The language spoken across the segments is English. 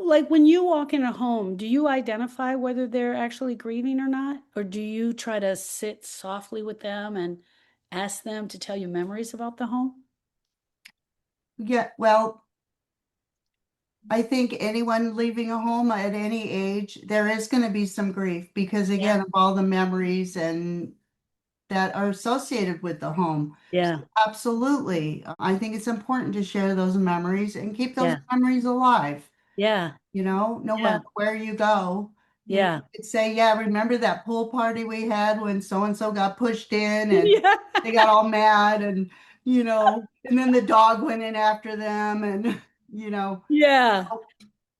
like when you walk in a home, do you identify whether they're actually grieving or not? Or do you try to sit softly with them and ask them to tell you memories about the home? Yeah, well, I think anyone leaving a home at any age, there is going to be some grief because, Yeah. again, of all the memories and that are associated with the home. Yeah. Absolutely. I think it's important to share those memories and keep those Yeah. memories alive. Yeah. No Yeah. matter where you go, Yeah. you could say, yeah, remember that pool party we had when so and so got pushed in and Yeah. they got all mad and then the dog went in after them and you know, Yeah.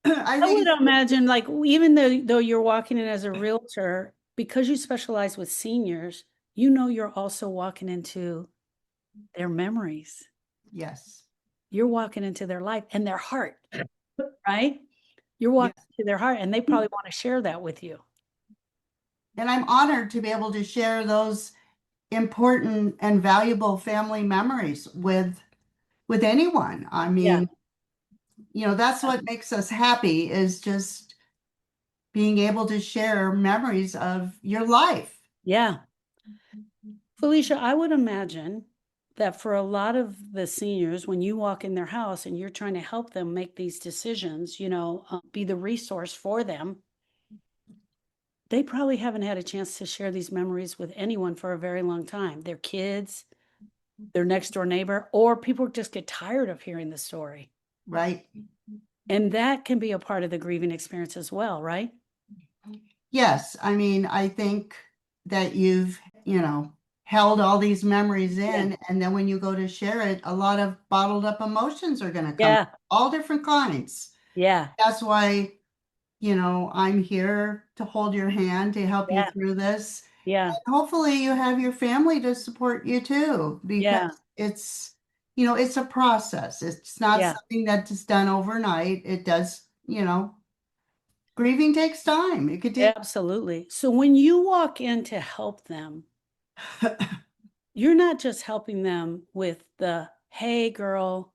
I I think would it's imagine, like, even though you're walking in as a realtor, because you specialize with seniors, you're also walking into their memories. yes. You're walking into their life and their heart, right? You're walking Yes. into their heart, and they probably want to share that with you. And I'm honored to be able to share those important and valuable family memories with anyone. I Yeah. mean, that's what makes us happy is just being able to share memories of your life. Yeah. Felicia, I would imagine that for a lot of the seniors, when you walk in their house and you're trying to help them make these decisions, be the resource for them, they probably haven't had a chance to share these memories with anyone for a very long time. Their kids, their next door neighbor, or people just get tired of hearing the story. Right? And that can be a part of the grieving experience as well, right? Yes. I mean, I think that you've, held all these memories Yeah. in, and then when you go to share it, a lot of bottled up emotions are going to come, Yeah. all different kinds. Yeah. That's why, I'm here to hold your hand to help you Yeah. through this. Yeah. Hopefully you have your family to support you too, because Yeah. it's a process. It's not Yeah. something that's just done overnight. It does, grieving takes time. It could take, Absolutely. So when you walk in to help them, you're not just helping them with the, hey, girl,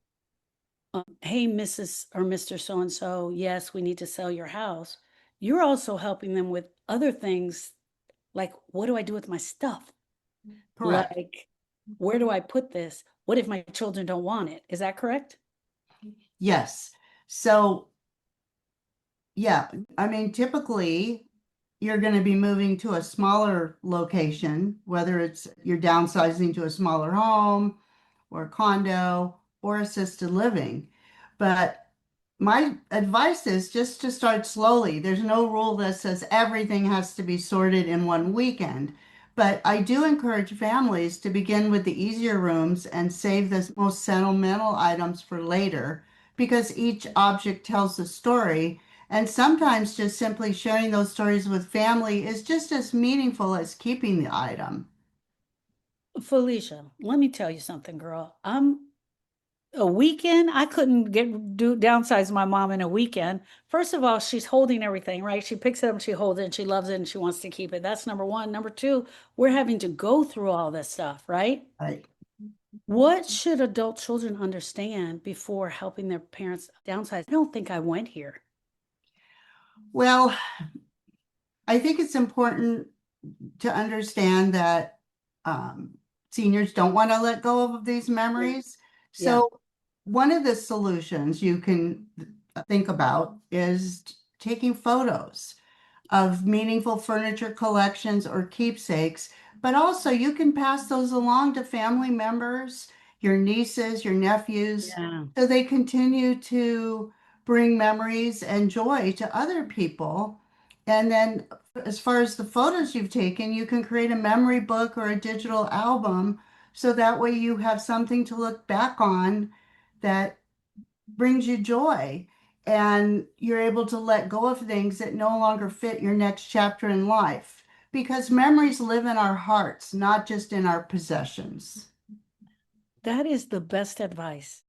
hey, Mrs. or Mr. So and so, yes, we need to sell your house. You're also helping them with other things like, what do I do with my stuff? correct. Like, where do I put this? What if my children don't want it? Is that correct? Yes. So, yeah, I mean, typically you're going to be moving to a smaller location, whether it's you're downsizing to a smaller home or condo or assisted living. But my advice is just to start slowly. There's no rule that says everything has to be sorted in one weekend. But I do encourage families to begin with the easier rooms and save the most sentimental items for later because each object tells a story. And sometimes just simply sharing those stories with family is just as meaningful as keeping the item. Felicia, let me tell you something, girl. I'm a weekend. I couldn't downsize my mom in a weekend. First of all, she's holding everything, right? She picks it up, she holds it, and she loves it, and she wants to keep it. That's number one. Number two, we're having to go through all this stuff, right? Right. What should adult children understand before helping their parents downsize? I don't think I went here. Well, I think it's important to understand that seniors don't want to let go of these Yeah. memories. Yeah. So, one of the solutions you can think about is taking photos of meaningful furniture collections or keepsakes, but also you can pass those along to family members, your nieces, your nephews, Yeah. so they continue to bring memories and joy to other people. And then, as far as the photos you've taken, you can create a memory book or a digital album so that way you have something to look back on that brings you joy and you're able to let go of things that no longer fit your next chapter in life because memories live in our hearts, not just in our possessions. That is the best advice.